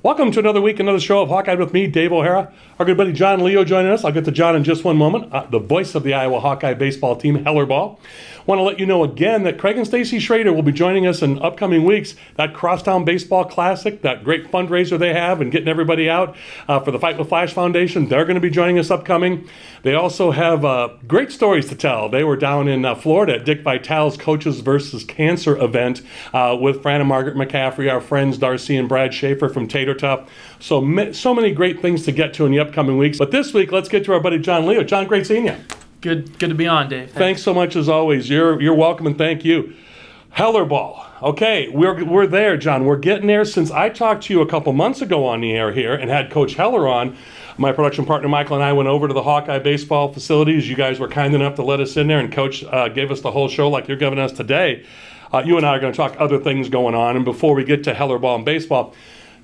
Welcome to another week, another show of Hawkeye with me, Dave O'Hara. Our good buddy John Leo joining us. I'll get to John in just one moment. The voice of the Iowa Hawkeye baseball team, Hellerball. Want to let you know again that Craig and Stacy Schrader will be joining us in upcoming weeks. That Crosstown Baseball Classic, that great fundraiser they have and getting everybody out for the Fight with Flash Foundation, they're going to be joining us upcoming. They also have great stories to tell. They were down in Florida at Dick Vitale's Coaches versus Cancer event with Fran and Margaret McCaffrey, our friends Darcy and Brad Schaefer from Tater Tough. So many great things to get to in the upcoming weeks. But this week, let's get to our buddy John Leo. John, great seeing you. Good to be on, Dave. Thanks so much as always. You're welcome and thank you. Hellerball. Okay, we're there, John. We're getting there. Since I talked to you a couple months ago on the air here and had Coach Heller on, my production partner Michael and I went over to the Hawkeye baseball facilities. You guys were kind enough to let us in there, and Coach gave us the whole show like you're giving us today. You and I are going to talk other things going on. And before we get to Hellerball and baseball,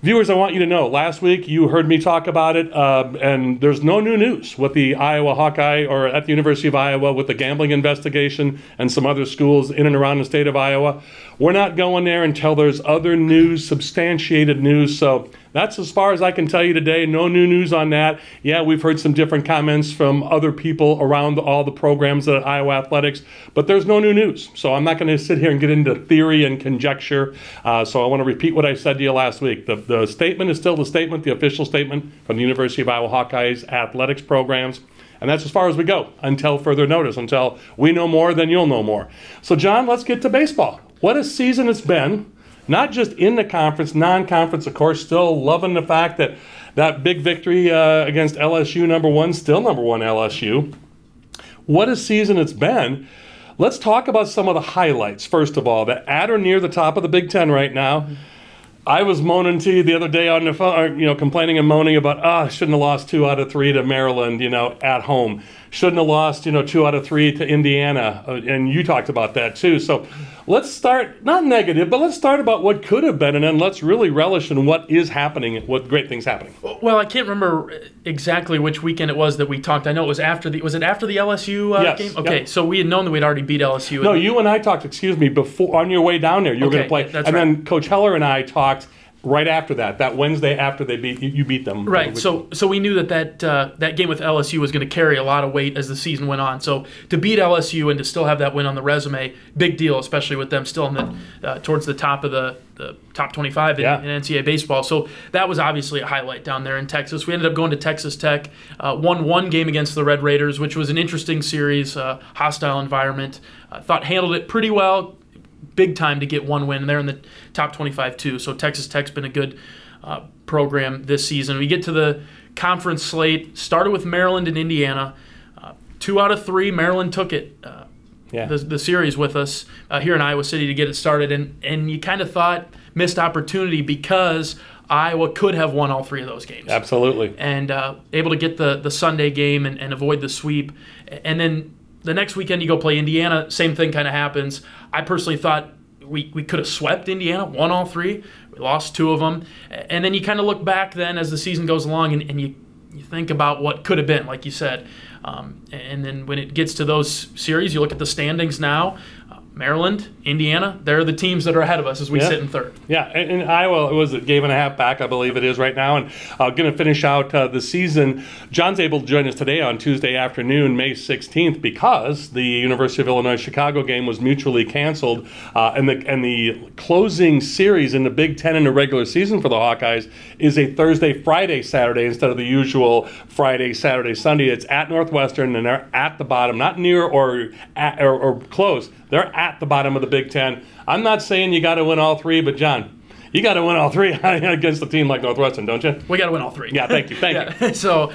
viewers, I want you to know, last week you heard me talk about it, and there's no new news with the Iowa Hawkeye or at the University of Iowa with the gambling investigation and some other schools in and around the state of Iowa. We're not going there until there's other news, substantiated news. So that's as far as I can tell you today. No new news on that. Yeah, we've heard some different comments from other people around all the programs at Iowa Athletics, but there's no new news. So I'm not going to sit here and get into theory and conjecture. So I want to repeat what I said to you last week. The statement is still the statement, the official statement from the University of Iowa Hawkeyes Athletics programs. And that's as far as we go until further notice, until we know more, then you'll know more. So, John, let's get to baseball. What a season it's been. Not just in the conference, non-conference, of course, still loving the fact that that big victory against LSU, number one LSU. What a season it's been. Let's talk about some of the highlights, first of all, that at or near the top of the Big Ten right now. I was moaning to you the other day on the phone, complaining and moaning about, I shouldn't have lost 2 out of 3 to Maryland, at home. Shouldn't have lost, 2 out of 3 to Indiana. And you talked about that too. So let's start, not negative, but let's start about what could have been, and then let's really relish in what is happening, what great things happening. Well, I can't remember exactly which weekend it was that we talked. I know it was after was it after the LSU yes, game? Okay, yep. So we had known that we'd already beat LSU. No, you and I talked, before, on your way down there, you were going to play. That's and right. Then Coach Heller and I talked right after that Wednesday after they beat them. Right, so we knew that game with LSU was going to carry a lot of weight as the season went on. So to beat LSU and to still have that win on the resume, big deal, especially with them still in the towards the top of the top 25 in NCAA baseball. So that was obviously a highlight down there in Texas. We ended up going to Texas Tech, won one game against the Red Raiders, which was an interesting series, hostile environment. Thought handled it pretty well. Big time to get one win. They're in the top 25 too. So Texas Tech's been a good program this season. We get to the conference slate. Started with Maryland and Indiana. 2 out of 3. Maryland took it. The series with us here in Iowa City to get it started. And you kind of thought missed opportunity because Iowa could have won all 3 of those games. Absolutely. And able to get the Sunday game and avoid the sweep. And then the next weekend you go play Indiana, same thing kind of happens. I personally thought we could have swept Indiana, won all 3. We lost 2 of them. And then you kind of look back then as the season goes along and you think about what could have been, like you said. And then when it gets to those series, you look at the standings now. Maryland, Indiana, they're the teams that are ahead of us as we sit in third. Yeah, and Iowa was a game and a half back, I believe it is right now, and going to finish out the season. John's able to join us today on Tuesday afternoon, May 16th, because the University of Illinois-Chicago game was mutually canceled, and the closing series in the Big Ten in the regular season for the Hawkeyes is a Thursday, Friday, Saturday instead of the usual Friday, Saturday, Sunday. It's at Northwestern, and they're at the bottom, not near or close. They're at the bottom of the Big Ten. I'm not saying you got to win all 3, but John, you got to win all 3 against a team like Northwestern, don't you? We got to win all 3. Yeah, thank you. So,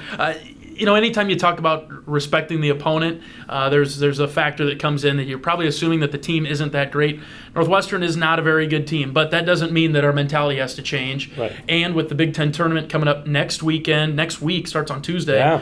anytime you talk about respecting the opponent, there's a factor that comes in that you're probably assuming that the team isn't that great. Northwestern is not a very good team, but that doesn't mean that our mentality has to change. Right. And with the Big Ten tournament coming up next week, starts on Tuesday,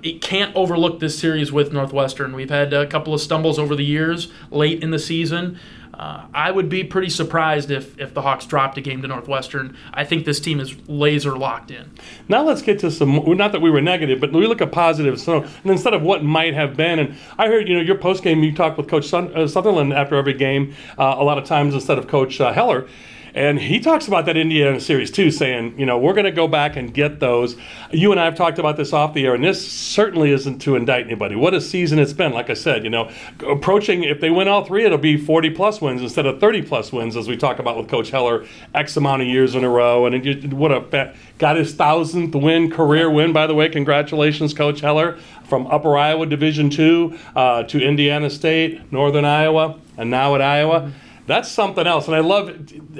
it can't overlook this series with Northwestern. We've had a couple of stumbles over the years late in the season. I would be pretty surprised if the Hawks dropped a game to Northwestern. I think this team is laser locked in. Now let's get to some, not that we were negative, but we look at positives. So, and instead of what might have been, and I heard, your post-game, you talked with Coach Sutherland after every game, a lot of times instead of Coach Heller. And he talks about that Indiana series too, saying, we're going to go back and get those. You and I have talked about this off the air, and this certainly isn't to indict anybody. What a season it's been. Like I said, approaching, if they win all three, it'll be 40-plus wins instead of 30-plus wins, as we talk about with Coach Heller, X amount of years in a row. And got his 1,000th career win, by the way. Congratulations, Coach Heller, from Upper Iowa Division II to Indiana State, Northern Iowa, and now at Iowa. That's something else. And I love,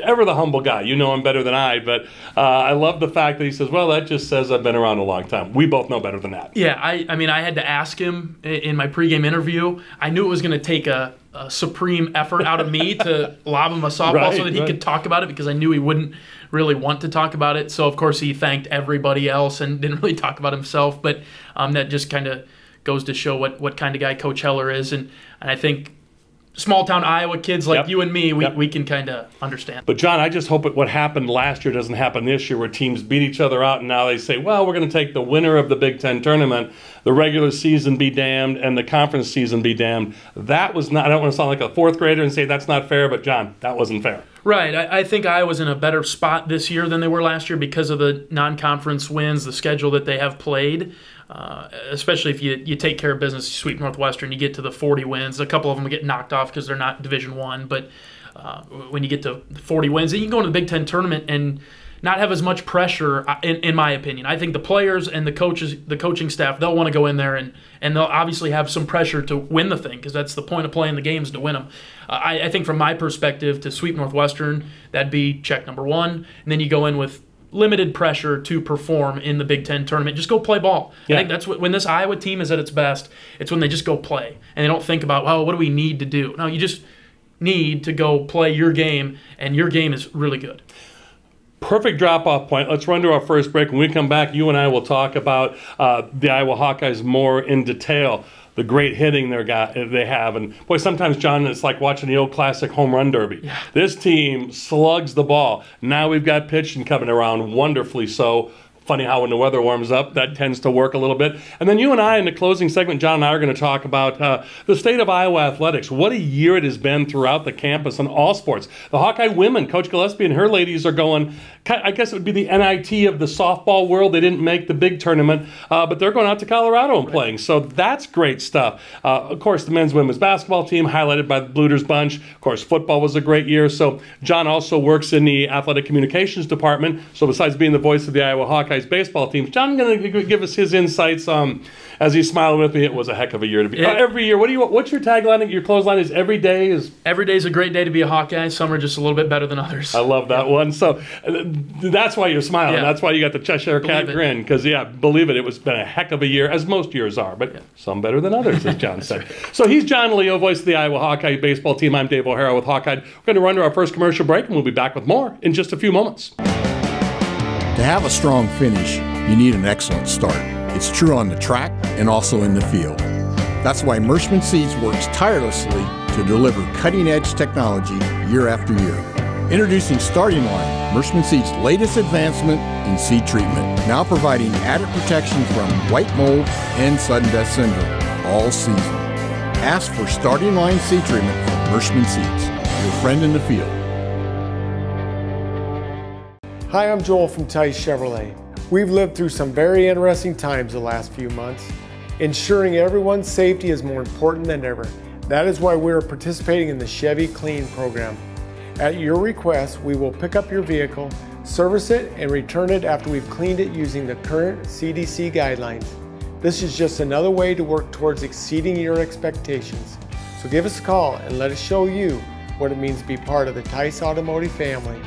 ever the humble guy, you know him better than I, but I love the fact that he says, well, that just says I've been around a long time. We both know better than that. Yeah, I mean, I had to ask him in my pregame interview. I knew it was going to take a supreme effort out of me to lob him a softball so that he could talk about it, because I knew he wouldn't really want to talk about it. So, of course, he thanked everybody else and didn't really talk about himself. But that just kind of goes to show what kind of guy Coach Heller is. And I think small-town Iowa kids like you and me, we can kind of understand. But, John, I just hope what happened last year doesn't happen this year, where teams beat each other out and now they say, well, we're going to take the winner of the Big Ten tournament, the regular season be damned, and the conference season be damned. That was not – I don't want to sound like a fourth grader and say that's not fair, but, John, that wasn't fair. Right. I think Iowa's in a better spot this year than they were last year because of the non-conference wins, the schedule that they have played. Especially if you take care of business, you sweep Northwestern, you get to the 40 wins. A couple of them get knocked off because they're not Division I. But when you get to 40 wins, then you can go into the Big Ten tournament and not have as much pressure, in my opinion. I think the players and the coaches, the coaching staff, they'll want to go in there and they'll obviously have some pressure to win the thing, because that's the point of playing the games, to win them. I think from my perspective, to sweep Northwestern, that'd be check number one. And then you go in with limited pressure to perform in the Big Ten tournament. Just go play ball. Yeah. I think that's when this Iowa team is at its best, it's when they just go play. And they don't think about, well, what do we need to do? No, you just need to go play your game, and your game is really good. Perfect drop-off point. Let's run to our first break. When we come back, you and I will talk about the Iowa Hawkeyes more in detail, the great hitting they have. And, boy, sometimes, John, it's like watching the old classic home run derby. Yeah. This team slugs the ball. Now we've got pitching coming around wonderfully so. Funny how when the weather warms up, that tends to work a little bit. And then you and I, in the closing segment, John and I are going to talk about the state of Iowa athletics. What a year it has been throughout the campus in all sports. The Hawkeye women, Coach Gillespie and her ladies are going, I guess it would be the NIT of the softball world. They didn't make the big tournament, but they're going out to Colorado and playing. So that's great stuff. Of course, the men's women's basketball team, highlighted by the Bluters bunch. Of course, football was a great year. So John also works in the athletic communications department. So besides being the voice of the Iowa Hawkeyes baseball team, John's going to give us his insights. As he's smiling with me, it was a heck of a year to be. Every year, what's your tagline? Your clothesline is every day is a great day to be a Hawkeye. Some are just a little bit better than others. I love that one. So that's why you're smiling. Yeah. That's why you got the Cheshire Cat grin. Because believe it, it was been a heck of a year, as most years are, but some better than others, as John said. Right. So he's John Leo, voice of the Iowa Hawkeye baseball team. I'm Dave O'Hara with Hawkeye. We're going to run to our first commercial break, and we'll be back with more in just a few moments. To have a strong finish, you need an excellent start. It's true on the track and also in the field. That's why Merschman Seeds works tirelessly to deliver cutting-edge technology year after year. Introducing Starting Line, Merschman Seeds' latest advancement in seed treatment, now providing added protection from white mold and sudden death syndrome all season. Ask for Starting Line seed treatment from Merschman Seeds, your friend in the field. Hi, I'm Joel from Tice Chevrolet. We've lived through some very interesting times the last few months. Ensuring everyone's safety is more important than ever. That is why we are participating in the Chevy Clean program. At your request, we will pick up your vehicle, service it, and return it after we've cleaned it using the current CDC guidelines. This is just another way to work towards exceeding your expectations. So give us a call and let us show you what it means to be part of the Tice Automotive family.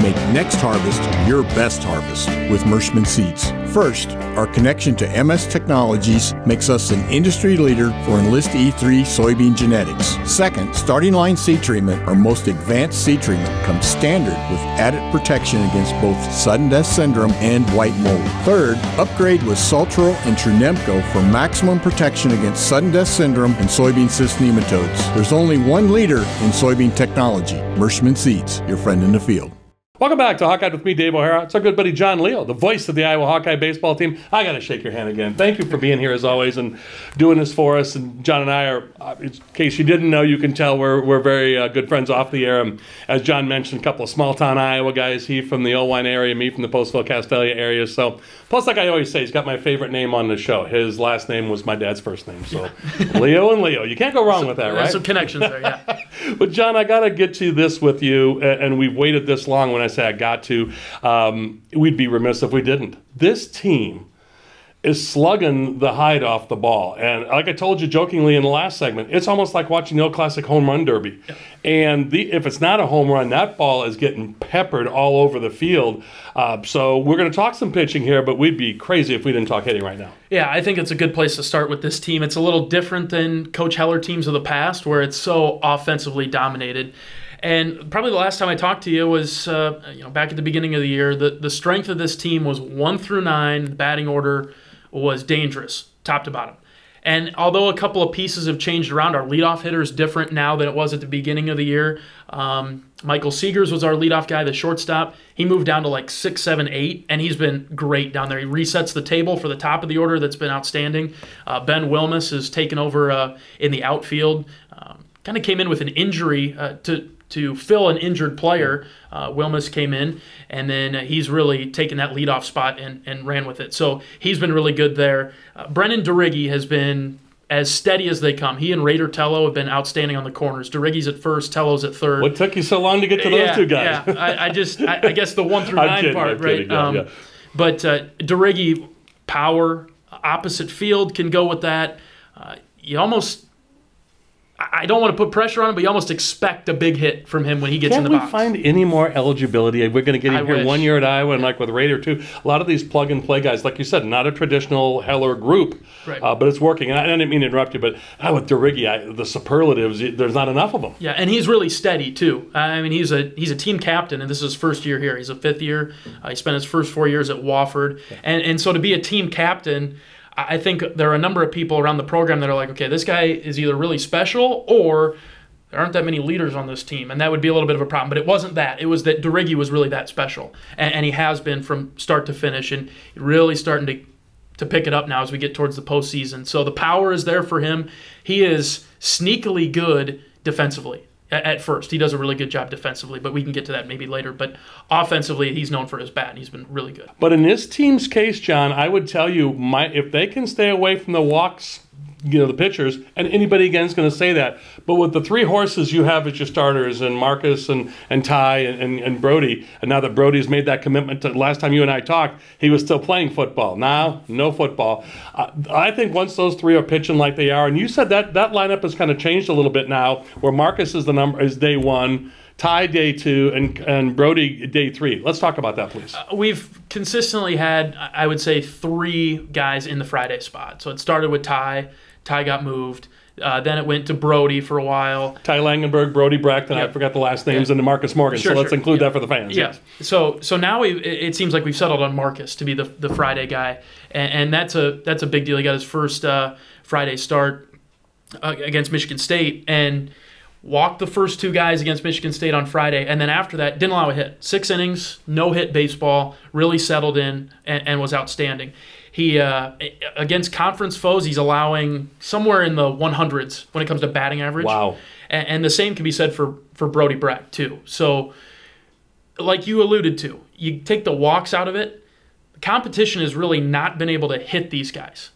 Make next harvest your best harvest with Merschman Seeds. First, our connection to MS Technologies makes us an industry leader for Enlist E3 soybean genetics. Second, Starting Line seed treatment, our most advanced seed treatment, comes standard with added protection against both sudden death syndrome and white mold. Third, upgrade with Saltro and Trunemco for maximum protection against sudden death syndrome and soybean cyst nematodes. There's only one leader in soybean technology, Merschman Seeds, your friend in the field. Welcome back to Hawkeye with me, Dave O'Hara. It's our good buddy John Leo, the voice of the Iowa Hawkeye baseball team. I got to shake your hand again. Thank you for being here as always and doing this for us. And John and I are, in case you didn't know, you can tell we're very good friends off the air. As John mentioned, a couple of small-town Iowa guys. He from the Owine area, me from the Postville-Castelia area. So, plus, like I always say, he's got my favorite name on the show. His last name was my dad's first name. So, Leo and Leo. You can't go wrong with that, right? There's some connections there, yeah. But, John, I got to get to this with you, and we've waited this long. When I say I got to, we'd be remiss if we didn't. This team is slugging the hide off the ball. And like I told you jokingly in the last segment, it's almost like watching the old classic home run derby. Yeah. And if it's not a home run, that ball is getting peppered all over the field. So we're going to talk some pitching here, but we'd be crazy if we didn't talk hitting right now. Yeah, I think it's a good place to start with this team. It's a little different than Coach Heller teams of the past where it's so offensively dominated. And probably the last time I talked to you was back at the beginning of the year. The strength of this team was 1 through 9. The batting order was dangerous, top to bottom. And although a couple of pieces have changed around, our leadoff hitter is different now than it was at the beginning of the year. Michael Seegers was our leadoff guy, the shortstop. He moved down to like 6, 7, 8, and he's been great down there. He resets the table for the top of the order. That's been outstanding. Ben Wilmus has taken over in the outfield. Kind of came in with an injury to fill an injured player. Wilmus came in, and then he's really taken that leadoff spot and ran with it. So he's been really good there. Brennan Deriggi has been as steady as they come. He and Raider Tello have been outstanding on the corners. Deriggi's at first, Tello's at third. What took you so long to get to those two guys? Yeah, I guess the 1 through 9 part, right? Yeah. But Deriggi, power, opposite field can go with that. I don't want to put pressure on him, but you almost expect a big hit from him when he gets in the box. Can't we find any more eligibility? We're going to get him here 1 year at Iowa, and like with Raider too, a lot of these plug-and-play guys, like you said, not a traditional Heller group, right. But it's working. And I didn't mean to interrupt you, but with Deriggi, the superlatives, there's not enough of them. Yeah, and he's really steady too. I mean, he's a team captain, and this is his first year here. He's a fifth year. He spent his first 4 years at Wofford, and so to be a team captain, I think there are a number of people around the program that are like, okay, this guy is either really special or there aren't that many leaders on this team, and that would be a little bit of a problem. But it wasn't that. It was that Deriggi was really that special, and he has been from start to finish, and really starting to pick it up now as we get towards the postseason. So the power is there for him. He is sneakily good defensively. At first, he does a really good job defensively, but we can get to that maybe later. But offensively, he's known for his bat, and he's been really good. But in this team's case, John, I would tell you, if they can stay away from the walks, the pitchers, and anybody again is going to say that. But with the 3 horses you have as your starters, and Marcus and Ty and Brody, and now that Brody's made that commitment to last time you and I talked, he was still playing football. Now, no football. I think once those 3 are pitching like they are, and you said that lineup has kind of changed a little bit now, where Marcus is day 1, Ty day 2, and Brody day 3. Let's talk about that, please. We've consistently had, I would say, 3 guys in the Friday spot. So it started with Ty. Ty got moved. Then it went to Brody for a while. Ty Langenberg, Brody Brackton, Yep. I forgot the last names, and Marcus Morgan. Sure, so let's include Yeah. that for the fans. Yeah. Yes. So now it seems like we've settled on Marcus to be the Friday guy, and that's a big deal. He got his first Friday start against Michigan State and walked the first 2 guys against Michigan State on Friday, and then after that didn't allow a hit. 6 innings, no hit baseball, really settled in and was outstanding. He against conference foes, he's allowing somewhere in the 100s when it comes to batting average. Wow. And the same can be said for Brody Brack too. So, like you alluded to, you take the walks out of it, the competition has really not been able to hit these guys.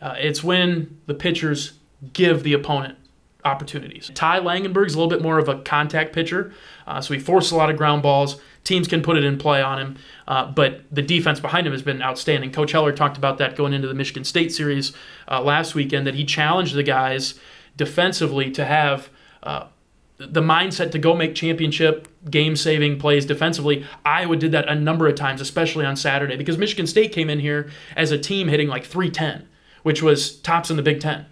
It's when the pitchers give the opponent opportunities. Ty Langenberg's a little bit more of a contact pitcher, so he forces a lot of ground balls. Teams can put it in play on him, but the defense behind him has been outstanding. Coach Heller talked about that going into the Michigan State series last weekend, that he challenged the guys defensively to have the mindset to go make championship game-saving plays defensively. Iowa did that a number of times, especially on Saturday, because Michigan State came in here as a team hitting like .310, which was tops in the Big Ten.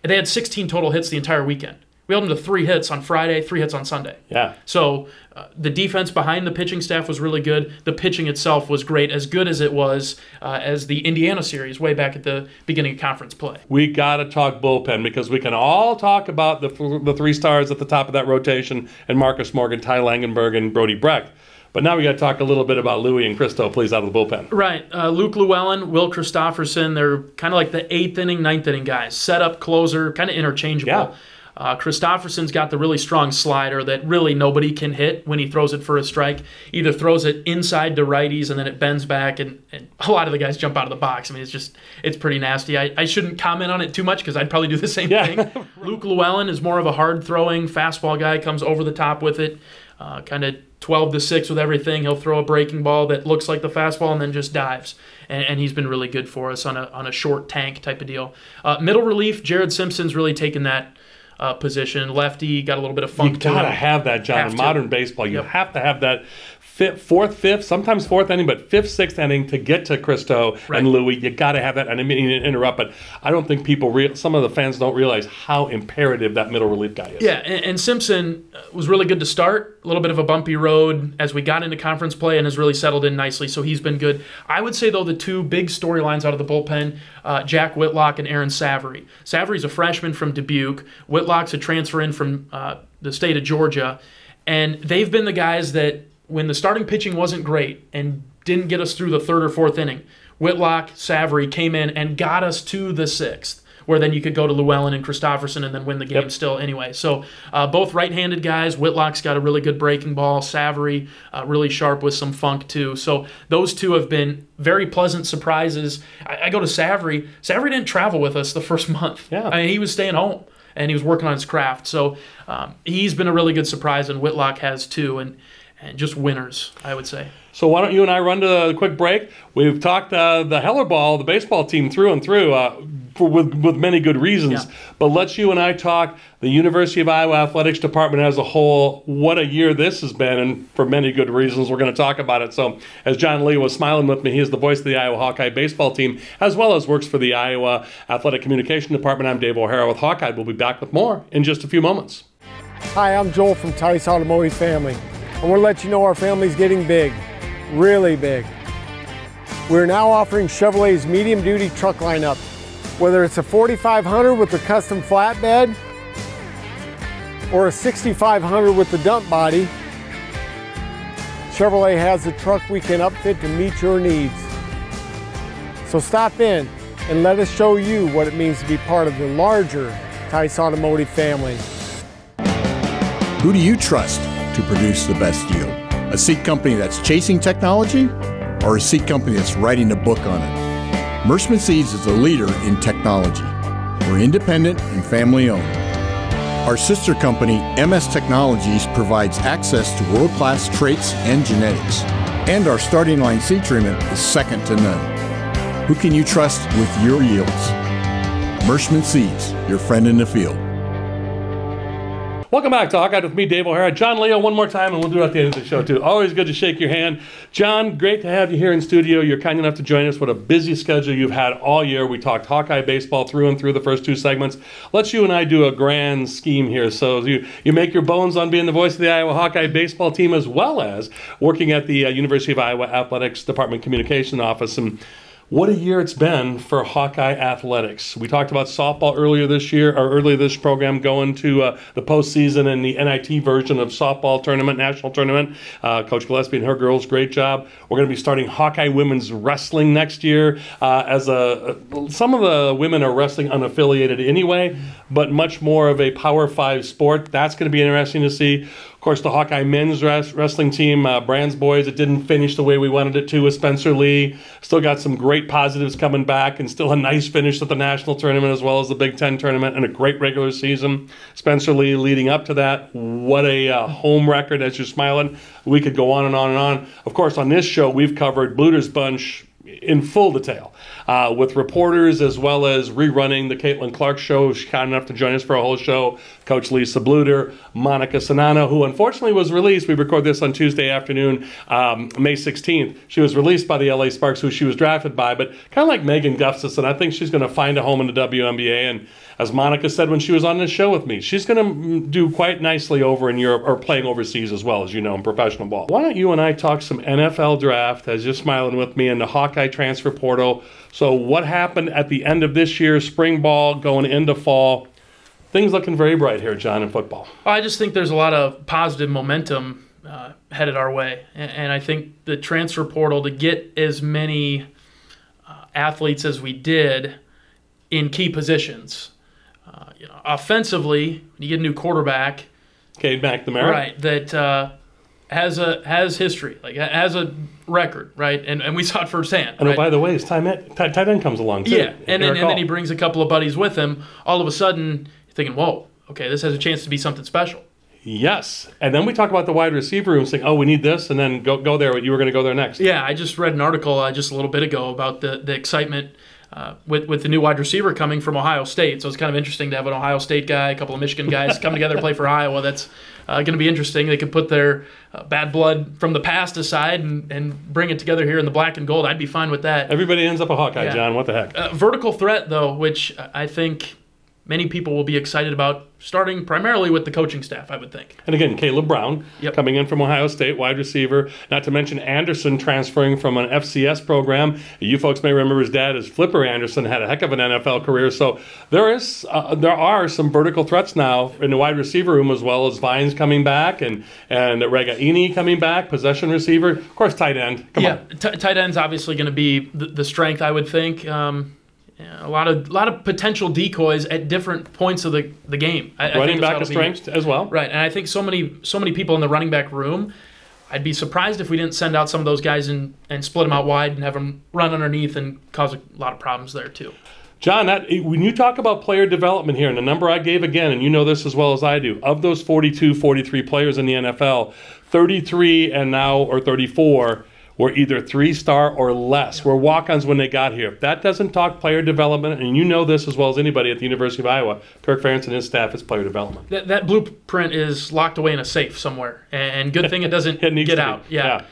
They had 16 total hits the entire weekend. We held them to 3 hits on Friday, 3 hits on Sunday. Yeah. So the defense behind the pitching staff was really good. The pitching itself was great, as good as it was as the Indiana series way back at the beginning of conference play. We got to talk bullpen because we can all talk about the 3 stars at the top of that rotation and Marcus Morgan, Ty Langenberg, and Brody Brecht. But now we got to talk a little bit about Louie and Christo, please, out of the bullpen. Right. Luke Llewellyn, Will Christopherson, they're kind of like the 8th inning, 9th inning guys. Setup, closer, kind of interchangeable. Yeah. Christopherson's got the really strong slider that really nobody can hit when he throws it for a strike. Either throws it inside to righties and then it bends back, and a lot of the guys jump out of the box. I mean, it's pretty nasty. I shouldn't comment on it too much because I'd probably do the same thing. Luke Llewellyn is more of a hard-throwing fastball guy, comes over the top with it, kind of 12-6 with everything. He'll throw a breaking ball that looks like the fastball and then just dives. And he's been really good for us on a short tank type of deal. Middle relief, Jared Simpson's really taken that position. Lefty, got a little bit of funk to him. You got to have that, John. In modern baseball, you have to have that fourth, fifth, sometimes fourth inning, but fifth, sixth inning to get to Christo and Louie. You got to have that. And I mean to interrupt, but I don't think some of the fans don't realize how imperative that middle relief guy is. Yeah, and Simpson was really good to start. A little bit of a bumpy road as we got into conference play and has really settled in nicely, so he's been good. I would say, though, the 2 big storylines out of the bullpen, Jack Whitlock and Aaron Savory. Savory's a freshman from Dubuque. Whitlock's a transfer in from the state of Georgia. And they've been the guys that, when the starting pitching wasn't great and didn't get us through the 3rd or 4th inning, Whitlock, Savory came in and got us to the 6th, where then you could go to Llewellyn and Christopherson and then win the game still anyway. So both right-handed guys. Whitlock's got a really good breaking ball. Savory really sharp with some funk too. So those 2 have been very pleasant surprises. I go to Savory. Savory didn't travel with us the first month. Yeah. I mean, he was staying home and he was working on his craft. So he's been a really good surprise, and Whitlock has too. And just winners, I would say. So why don't you and I run to a quick break? We've talked the Heller Ball, the baseball team, through and through with many good reasons. Yeah. But let's you and I talk the University of Iowa Athletics Department as a whole. What a year this has been, and for many good reasons, we're going to talk about it. So as John Lee was smiling with me, he is the voice of the Iowa Hawkeye baseball team, as well as works for the Iowa Athletic Communication Department. I'm Dave O'Hara with Hawkeye. We'll be back with more in just a few moments. Hi, I'm Joel from Tice Automotive Family. I want to let you know our family's getting big, really big. We're now offering Chevrolet's medium-duty truck lineup. Whether it's a 4500 with a custom flatbed or a 6500 with the dump body, Chevrolet has the truck we can upfit to meet your needs. So stop in and let us show you what it means to be part of the larger Tice Automotive family. Who do you trust to produce the best yield? A seat company that's chasing technology, or a seat company that's writing a book on it? Merschman Seeds is a leader in technology. We're independent and family owned. Our sister company, MS Technologies, provides access to world-class traits and genetics. And our starting line seed treatment is second to none. Who can you trust with your yields? Merschman Seeds, your friend in the field. Welcome back to Hawkeye with me, Dave O'Hara. John Leo, one more time, and we'll do it at the end of the show, too. Always good to shake your hand. John, great to have you here in studio. You're kind enough to join us. What a busy schedule you've had all year. We talked Hawkeye baseball through and through the first 2 segments. Let's you and I do a grand scheme here. So you make your bones on being the voice of the Iowa Hawkeye baseball team, as well as working at the University of Iowa Athletics Department Communication Office. And what a year it's been for Hawkeye Athletics. We talked about softball earlier this program, going to the postseason and the NIT version of softball tournament, national tournament. Coach Gillespie and her girls, great job. We're going to be starting Hawkeye women's wrestling next year. Some of the women are wrestling unaffiliated anyway, but much more of a Power 5 sport. That's going to be interesting to see. Of course, the Hawkeye men's wrestling team, Brands boys, it didn't finish the way we wanted it to with Spencer Lee. Still got some great positives coming back, and still a nice finish at the national tournament as well as the Big Ten tournament, and a great regular season. Spencer Lee leading up to that. What a home record as you're smiling. We could go on and on and on. Of course, on this show, we've covered Bluter's Bunch in full detail. with reporters as well as rerunning the Caitlin Clark show. She's kind enough to join us for a whole show. Coach Lisa Bluter, Monica Sanano, who unfortunately was released. We record this on Tuesday afternoon, May 16th. She was released by the LA Sparks, who she was drafted by, but kind of like Megan Gustafson, I think she's going to find a home in the WNBA. And as Monica said when she was on this show with me, she's going to do quite nicely over in Europe, or playing overseas as well, as you know, in professional ball. Why don't you and I talk some NFL draft, as you're smiling with me, and the Hawkeye transfer portal. So what happened at the end of this year, spring ball, going into fall? Things looking very bright here, John, in football. I just think there's a lot of positive momentum headed our way. And I think the transfer portal, to get as many athletes as we did in key positions, offensively, when you get a new quarterback, Cade McNamara, right, that has history, like has a record, right, and we saw it firsthand. And right? by the way, his tight end comes along too. Yeah, and then he brings a couple of buddies with him. All of a sudden, you're thinking, "Whoa, okay, this has a chance to be something special." Yes, and then we talk about the wide receiver room, saying, "Oh, we need this," and then go there. You were going to go there next. Yeah, I just read an article just a little bit ago about the excitement with the new wide receiver coming from Ohio State. So it's kind of interesting to have an Ohio State guy, a couple of Michigan guys come together to play for Iowa. That's going to be interesting. They could put their bad blood from the past aside and bring it together here in the black and gold. I'd be fine with that. Everybody ends up a Hawkeye, yeah. John. What the heck? Vertical threat, though, which I think many people will be excited about, starting primarily with the coaching staff, I would think. And again, Caleb Brown, yep, coming in from Ohio State, wide receiver. Not to mention Anderson transferring from an FCS program. You folks may remember his dad is Flipper Anderson, had a heck of an NFL career. So there are some vertical threats now in the wide receiver room, as well as Vines coming back and Regaini coming back, possession receiver. Of course, tight end. Come on. Tight end's obviously going to be the strength, I would think. A lot of potential decoys at different points of the game. Running back is strength as well. Right, and I think so many people in the running back room, I'd be surprised if we didn't send out some of those guys and split them out wide and have them run underneath and cause a lot of problems there too. John, when you talk about player development here, and the number I gave again, and you know this as well as I do, of those 42, 43 players in the NFL, 33 and now, or 34, were either 3-star or less, were walk-ons when they got here. If that doesn't talk player development, and you know this as well as anybody at the University of Iowa, Kirk Ferentz and his staff is player development. That blueprint is locked away in a safe somewhere, and good thing it doesn't get out. Yeah.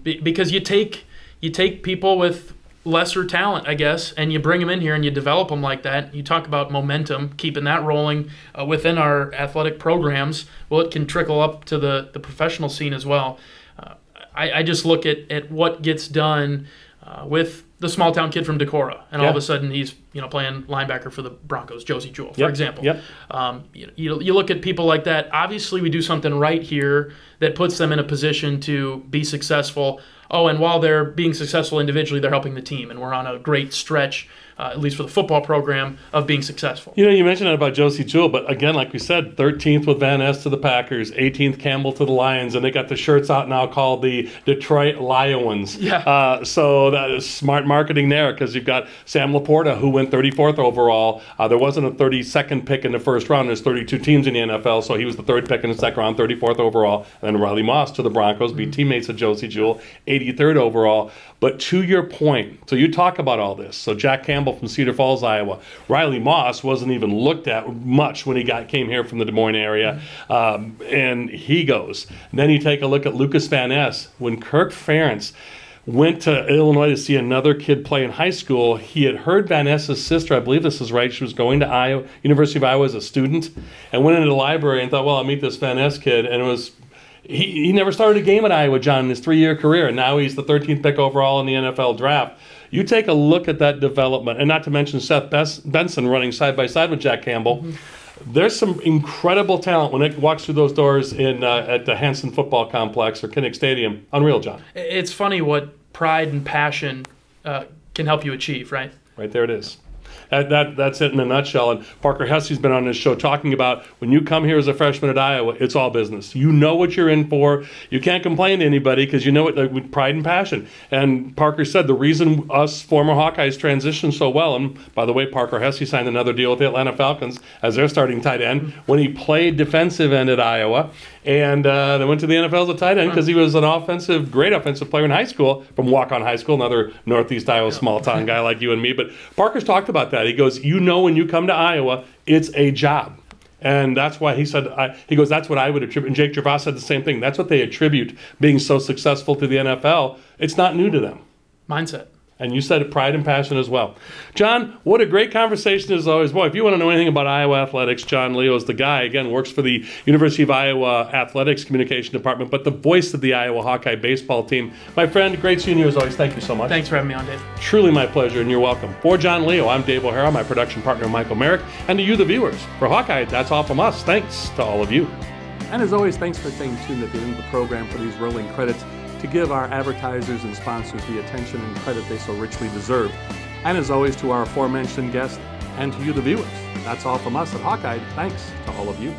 Because you take people with lesser talent, I guess, and you bring them in here and you develop them like that. You talk about momentum, keeping that rolling within our athletic programs. Well, it can trickle up to the professional scene as well. I just look at what gets done with the small town kid from Decorah, and all of a sudden he's playing linebacker for the Broncos, Josie Jewell, for example. Yep. You look at people like that. Obviously, we do something right here that puts them in a position to be successful. Oh, and while they're being successful individually, they're helping the team, and we're on a great stretch, at least for the football program, of being successful. You mentioned that about Josie Jewell, but again, like we said, 13th with Van Ness to the Packers, 18th Campbell to the Lions, and they got the shirts out now called the Detroit Lions. Yeah. So that is smart marketing there, because you've got Sam Laporta, who went 34th overall. There wasn't a 32nd pick in the first round. There's 32 teams in the NFL, so he was the third pick in the second round, 34th overall. And then Riley Moss to the Broncos, beat teammates of Josie Jewell, 83rd overall. But to your point, so you talk about all this. So Jack Campbell from Cedar Falls, Iowa. Riley Moss wasn't even looked at much when he came here from the Des Moines area. And he goes. And then you take a look at Lucas Van Ness. When Kirk Ferentz went to Illinois to see another kid play in high school, he had heard Van Ness's sister, I believe this is right, she was going to University of Iowa as a student, and went into the library and thought, well, I'll meet this Van Ness kid. And it was... He never started a game at Iowa, John, in his 3-year career, and now he's the 13th pick overall in the NFL draft. You take a look at that development, and not to mention Seth Benson running side by side with Jack Campbell. Mm-hmm. There's some incredible talent when it walks through those doors at the Hanson Football Complex or Kinnick Stadium. Unreal, John. It's funny what pride and passion can help you achieve, right? Right there it is. That's it in a nutshell. And Parker Hesse's been on this show talking about when you come here as a freshman at Iowa, it's all business. You know what you're in for. You can't complain to anybody because you know it with pride and passion. And Parker said the reason us former Hawkeyes transitioned so well, and by the way, Parker Hesse signed another deal with the Atlanta Falcons as their starting tight end when he played defensive end at Iowa. And they went to the NFL as a tight end because he was an great offensive player in high school from Walk-On High School, another Northeast Iowa small-town guy like you and me. But Parker's talked about that. He goes, you know when you come to Iowa, it's a job. And that's why he said, he goes, that's what I would attribute. And Jake Gervais said the same thing. That's what they attribute being so successful to the NFL. It's not new to them. Mindset. And you said it, pride and passion as well. John, what a great conversation as always. Boy, if you want to know anything about Iowa athletics, John Leo is the guy. Again, works for the University of Iowa Athletics Communication Department, but the voice of the Iowa Hawkeye baseball team. My friend, great seeing you as always. Thank you so much. Thanks for having me on, Dave. Truly my pleasure, and you're welcome. For John Leo, I'm Dave O'Hara, my production partner, Michael Merrick, and to you, the viewers. For Hawkeye, that's all from us. Thanks to all of you. And as always, thanks for staying tuned at the end of the program for these rolling credits to give our advertisers and sponsors the attention and credit they so richly deserve. And as always, to our aforementioned guests and to you, the viewers. That's all from us at Hawkeye. Thanks to all of you.